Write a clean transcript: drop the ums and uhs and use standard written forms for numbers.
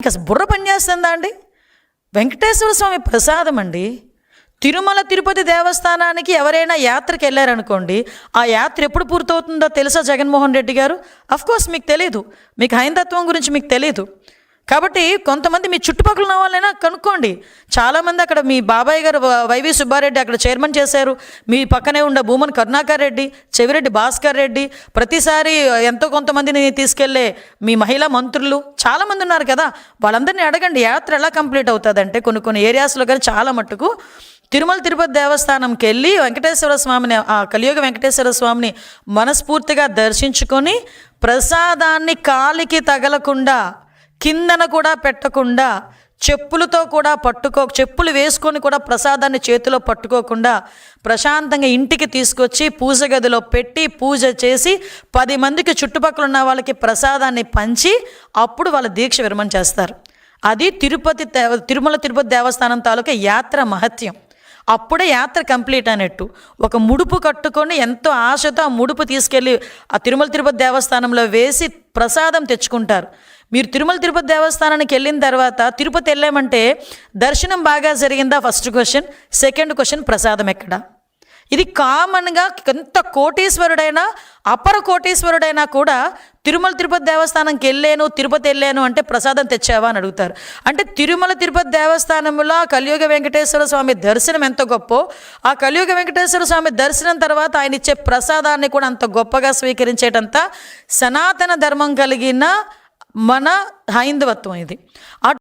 ఇంకా బుర్ర పనిచేస్తుందా అండి? వెంకటేశ్వర స్వామి ప్రసాదం అండి. తిరుమల తిరుపతి దేవస్థానానికి ఎవరైనా యాత్రకి వెళ్ళారనుకోండి, ఆ యాత్ర ఎప్పుడు పూర్తవుతుందో తెలుసా జగన్మోహన్ రెడ్డి గారు? అఫ్కోర్స్ మీకు తెలీదు, మీకు హైందత్వం గురించి మీకు తెలీదు. కాబట్టి కొంతమంది మీ చుట్టుపక్కల ఉన్న వాళ్ళైనా కనుక్కోండి. చాలామంది అక్కడ మీ బాబాయ్ గారు వైవి సుబ్బారెడ్డి అక్కడ చైర్మన్ చేశారు. మీ పక్కనే ఉన్న భూమన్ కరుణాకర్ రెడ్డి, చెవిరెడ్డి భాస్కర్ రెడ్డి, ప్రతిసారి ఎంతో కొంతమందిని తీసుకెళ్లే మీ మహిళా మంత్రులు చాలామంది ఉన్నారు కదా, వాళ్ళందరినీ అడగండి యాత్ర ఎలా కంప్లీట్ అవుతుందంటే కొన్ని ఏరియాస్లో కానీ చాలా మట్టుకు తిరుమల తిరుపతి దేవస్థానంకి వెళ్ళి వెంకటేశ్వర స్వామిని, ఆ కలియుగ వెంకటేశ్వర స్వామిని మనస్ఫూర్తిగా దర్శించుకొని ప్రసాదాన్ని కాలికి తగలకుండా, కిందన కూడా పెట్టకుండా, చెప్పులతో కూడా చెప్పులు వేసుకొని కూడా ప్రసాదాన్ని చేతిలో పట్టుకోకుండా ప్రశాంతంగా ఇంటికి తీసుకొచ్చి పూజ గదిలో పెట్టి పూజ చేసి 10 మందికి చుట్టుపక్కల ఉన్న వాళ్ళకి ప్రసాదాన్ని పంచి అప్పుడు వాళ్ళ దీక్ష విరమణ చేస్తారు. అది తిరుమల తిరుపతి దేవస్థానం తాలూకా యాత్ర మహత్యం. అప్పుడే యాత్ర కంప్లీట్ అయినట్టు. ఒక ముడుపు కట్టుకొని ఎంతో ఆశతో ఆ ముడుపు తీసుకెళ్ళి ఆ తిరుమల తిరుపతి దేవస్థానంలో వేసి ప్రసాదం తెచ్చుకుంటారు. మీరు తిరుమల తిరుపతి దేవస్థానానికి వెళ్ళిన తర్వాత తిరుపతి వెళ్ళామంటే దర్శనం బాగా జరిగిందా ఫస్ట్ క్వశ్చన్. సెకండ్ క్వశ్చన్, ప్రసాదం ఎక్కడా? ఇది కామన్గా ఎంత కోటీశ్వరుడైనా అపర కోటీశ్వరుడైనా కూడా తిరుమల తిరుపతి దేవస్థానంకి తిరుపతి వెళ్ళాను అంటే ప్రసాదం తెచ్చావా అని అడుగుతారు. అంటే తిరుమల తిరుపతి దేవస్థానంలో కలియుగ వెంకటేశ్వర స్వామి దర్శనం ఎంత గొప్పో, ఆ కలియుగ వెంకటేశ్వర స్వామి దర్శనం తర్వాత ఆయన ఇచ్చే ప్రసాదాన్ని కూడా అంత గొప్పగా స్వీకరించేటంత సనాతన ధర్మం కలిగిన మన హైందవత్వం ఇది.